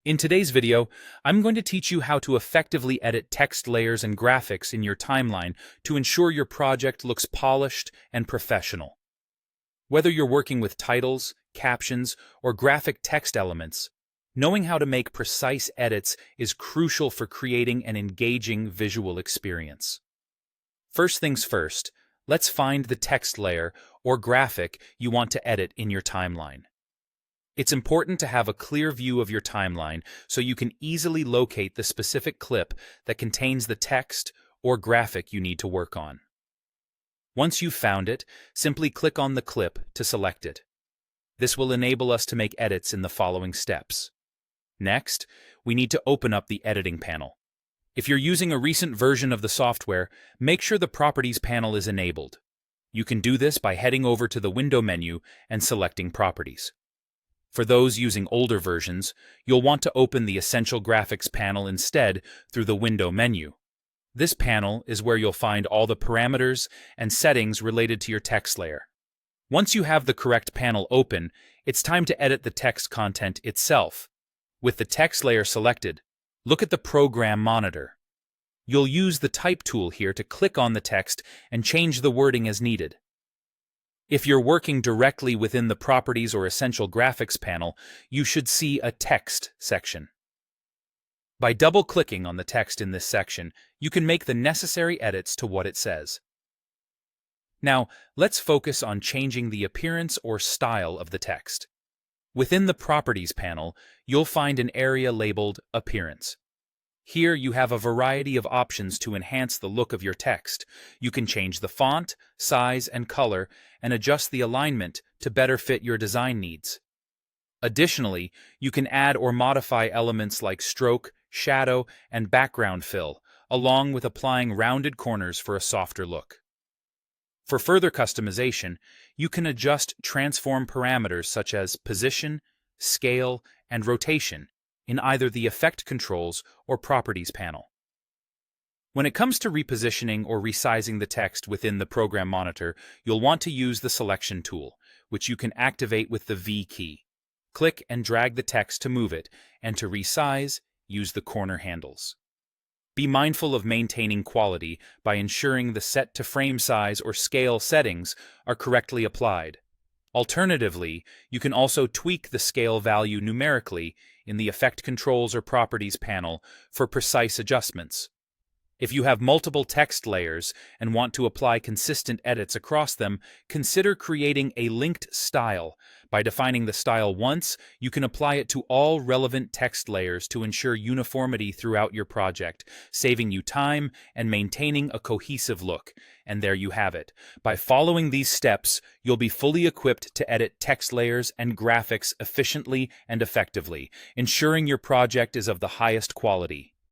In today's video, I'm going to teach you how to effectively edit text layers and graphics in your timeline to ensure your project looks polished and professional. Whether you're working with titles, captions, or graphic text elements, knowing how to make precise edits is crucial for creating an engaging visual experience. First things first, let's find the text layer or graphic you want to edit in your timeline. It's important to have a clear view of your timeline so you can easily locate the specific clip that contains the text or graphic you need to work on. Once you've found it, simply click on the clip to select it. This will enable us to make edits in the following steps. Next, we need to open up the editing panel. If you're using a recent version of the software, make sure the Properties panel is enabled. You can do this by heading over to the Window menu and selecting Properties. For those using older versions, you'll want to open the Essential Graphics panel instead through the Window menu. This panel is where you'll find all the parameters and settings related to your text layer. Once you have the correct panel open, it's time to edit the text content itself. With the text layer selected, look at the program monitor. You'll use the Type tool here to click on the text and change the wording as needed. If you're working directly within the Properties or Essential Graphics panel, you should see a Text section. By double-clicking on the text in this section, you can make the necessary edits to what it says. Now, let's focus on changing the appearance or style of the text. Within the Properties panel, you'll find an area labeled Appearance. Here you have a variety of options to enhance the look of your text. You can change the font, size, and color, and adjust the alignment to better fit your design needs. Additionally, you can add or modify elements like stroke, shadow, and background fill, along with applying rounded corners for a softer look. For further customization, you can adjust transform parameters such as position, scale, and rotation in either the Effect Controls or Properties panel. When it comes to repositioning or resizing the text within the Program Monitor, you'll want to use the Selection tool, which you can activate with the V key. Click and drag the text to move it, and to resize, use the corner handles. Be mindful of maintaining quality by ensuring the set to frame size or scale settings are correctly applied. Alternatively, you can also tweak the scale value numerically in the Effect Controls or Properties panel for precise adjustments. If you have multiple text layers and want to apply consistent edits across them, consider creating a linked style. By defining the style once, you can apply it to all relevant text layers to ensure uniformity throughout your project, saving you time and maintaining a cohesive look. And there you have it. By following these steps, you'll be fully equipped to edit text layers and graphics efficiently and effectively, ensuring your project is of the highest quality.